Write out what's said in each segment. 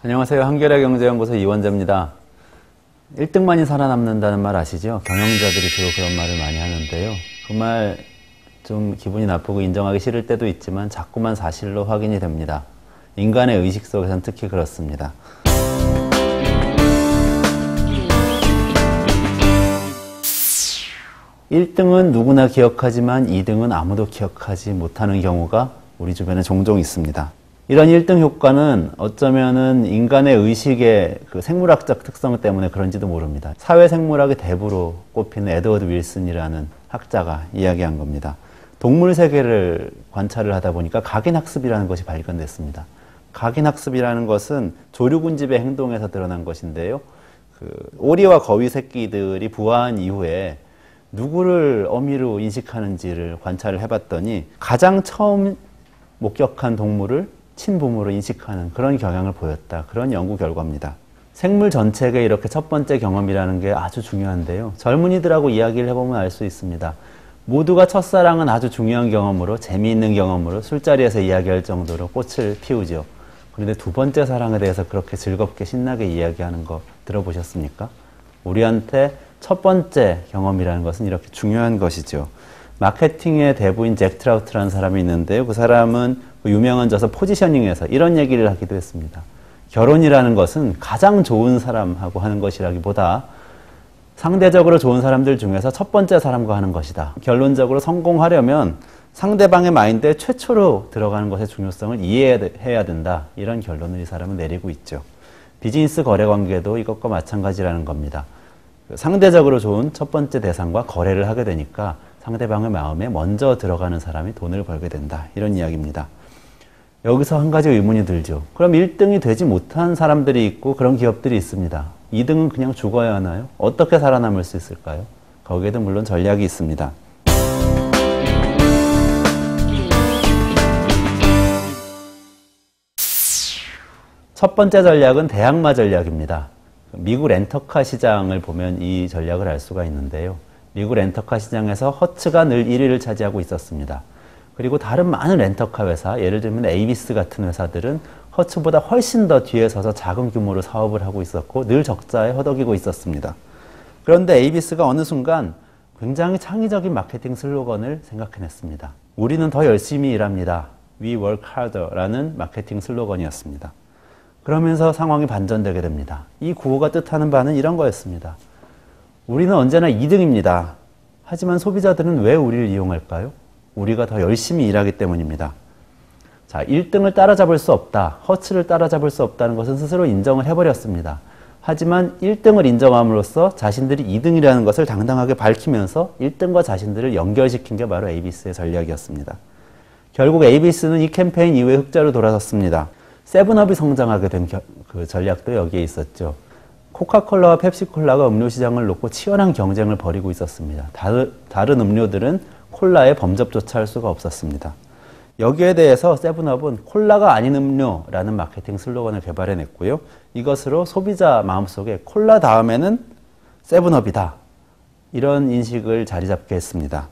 안녕하세요. 한겨레 경제연구소 이원재입니다. 1등만이 살아남는다는 말 아시죠? 경영자들이 주로 그런 말을 많이 하는데요. 그 말 좀 기분이 나쁘고 인정하기 싫을 때도 있지만 자꾸만 사실로 확인이 됩니다. 인간의 의식 속에서는 특히 그렇습니다. (1등은) 누구나 기억하지만 (2등은) 아무도 기억하지 못하는 경우가 우리 주변에 종종 있습니다. 이런 1등 효과는 어쩌면은 인간의 의식의 그 생물학적 특성 때문에 그런지도 모릅니다. 사회생물학의 대부로 꼽히는 에드워드 윌슨이라는 학자가 이야기한 겁니다. 동물 세계를 관찰을 하다 보니까 각인학습이라는 것이 발견됐습니다. 각인학습이라는 것은 조류군집의 행동에서 드러난 것인데요. 오리와 거위 새끼들이 부화한 이후에 누구를 어미로 인식하는지를 관찰을 해봤더니 가장 처음 목격한 동물을 친부모로 인식하는 그런 경향을 보였다. 그런 연구 결과입니다. 생물 전체가 이렇게 첫 번째 경험이라는 게 아주 중요한데요. 젊은이들하고 이야기를 해보면 알 수 있습니다. 모두가 첫사랑은 아주 중요한 경험으로, 재미있는 경험으로 술자리에서 이야기할 정도로 꽃을 피우죠. 그런데 두 번째 사랑에 대해서 그렇게 즐겁게 신나게 이야기하는 거 들어보셨습니까? 우리한테 첫 번째 경험이라는 것은 이렇게 중요한 것이죠. 마케팅의 대부인 잭 트라우트라는 사람이 있는데요. 그 사람은 유명한 저서 포지셔닝에서 이런 얘기를 하기도 했습니다. 결혼이라는 것은 가장 좋은 사람하고 하는 것이라기보다 상대적으로 좋은 사람들 중에서 첫 번째 사람과 하는 것이다. 결론적으로 성공하려면 상대방의 마인드에 최초로 들어가는 것의 중요성을 이해해야 된다. 이런 결론을 이 사람은 내리고 있죠. 비즈니스 거래 관계도 이것과 마찬가지라는 겁니다. 상대적으로 좋은 첫 번째 대상과 거래를 하게 되니까 상대방의 마음에 먼저 들어가는 사람이 돈을 벌게 된다. 이런 이야기입니다. 여기서 한 가지 의문이 들죠. 그럼 1등이 되지 못한 사람들이 있고 그런 기업들이 있습니다. 2등은 그냥 죽어야 하나요? 어떻게 살아남을 수 있을까요? 거기에도 물론 전략이 있습니다. 첫 번째 전략은 대항마 전략입니다. 미국 렌터카 시장을 보면 이 전략을 알 수가 있는데요. 미국 렌터카 시장에서 허츠가 늘 1위를 차지하고 있었습니다. 그리고 다른 많은 렌터카 회사, 예를 들면 에이비스 같은 회사들은 허츠보다 훨씬 더 뒤에 서서 작은 규모로 사업을 하고 있었고 늘 적자에 허덕이고 있었습니다. 그런데 에이비스가 어느 순간 굉장히 창의적인 마케팅 슬로건을 생각해냈습니다. 우리는 더 열심히 일합니다. We work harder 라는 마케팅 슬로건이었습니다. 그러면서 상황이 반전되게 됩니다. 이 구호가 뜻하는 바는 이런 거였습니다. 우리는 언제나 2등입니다. 하지만 소비자들은 왜 우리를 이용할까요? 우리가 더 열심히 일하기 때문입니다. 자, 1등을 따라잡을 수 없다. 허츠를 따라잡을 수 없다는 것은 스스로 인정을 해버렸습니다. 하지만 1등을 인정함으로써 자신들이 2등이라는 것을 당당하게 밝히면서 1등과 자신들을 연결시킨 게 바로 에이비스의 전략이었습니다. 결국 에이비스는 이 캠페인 이후에 흑자로 돌아섰습니다. 세븐업이 성장하게 된 그 전략도 여기에 있었죠. 코카콜라와 펩시콜라가 음료 시장을 놓고 치열한 경쟁을 벌이고 있었습니다. 다른 음료들은 콜라에 범접조차 할 수가 없었습니다. 여기에 대해서 세븐업은 콜라가 아닌 음료라는 마케팅 슬로건을 개발해냈고요. 이것으로 소비자 마음속에 콜라 다음에는 세븐업이다. 이런 인식을 자리 잡게 했습니다.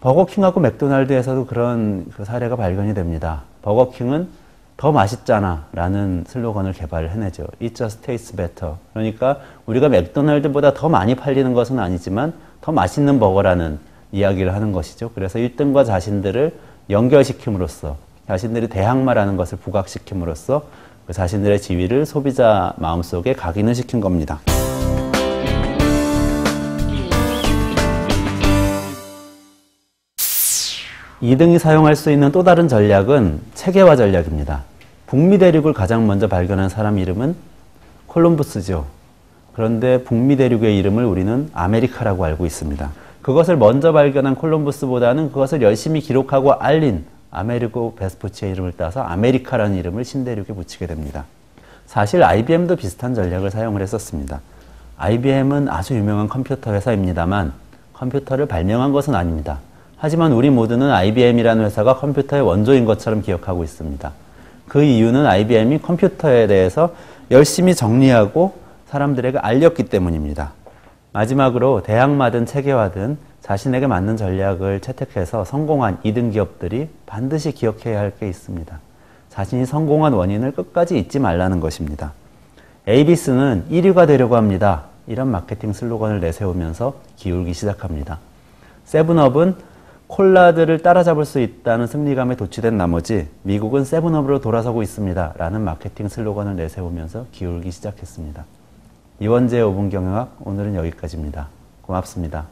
버거킹하고 맥도날드에서도 그런 사례가 발견이 됩니다. 버거킹은 더 맛있잖아 라는 슬로건을 개발을 해내죠. It just tastes better. 그러니까 우리가 맥도날드보다 더 많이 팔리는 것은 아니지만 더 맛있는 버거라는 이야기를 하는 것이죠. 그래서 1등과 자신들을 연결시킴으로써 자신들이 대항마라는 것을 부각시킴으로써 그 자신들의 지위를 소비자 마음속에 각인을 시킨 겁니다. (2등이) 사용할 수 있는 또 다른 전략은 체계화 전략입니다. 북미 대륙을 가장 먼저 발견한 사람 이름은 콜럼버스죠. 그런데 북미 대륙의 이름을 우리는 아메리카라고 알고 있습니다. 그것을 먼저 발견한 콜럼버스보다는 그것을 열심히 기록하고 알린 아메리고 베스푸치의 이름을 따서 아메리카라는 이름을 신대륙에 붙이게 됩니다. 사실 IBM도 비슷한 전략을 사용을 했었습니다. IBM은 아주 유명한 컴퓨터 회사입니다만 컴퓨터를 발명한 것은 아닙니다. 하지만 우리 모두는 IBM이라는 회사가 컴퓨터의 원조인 것처럼 기억하고 있습니다. 그 이유는 IBM이 컴퓨터에 대해서 열심히 정리하고 사람들에게 알렸기 때문입니다. 마지막으로 대항마든 체계화든 자신에게 맞는 전략을 채택해서 성공한 2등 기업들이 반드시 기억해야 할 게 있습니다. 자신이 성공한 원인을 끝까지 잊지 말라는 것입니다. 에이비스는 1위가 되려고 합니다. 이런 마케팅 슬로건을 내세우면서 기울기 시작합니다. 세븐업은 콜라들을 따라잡을 수 있다는 승리감에 도취된 나머지 미국은 세븐업으로 돌아서고 있습니다. 라는 마케팅 슬로건을 내세우면서 기울기 시작했습니다. 이원재의 5분 경영학 오늘은 여기까지입니다. 고맙습니다.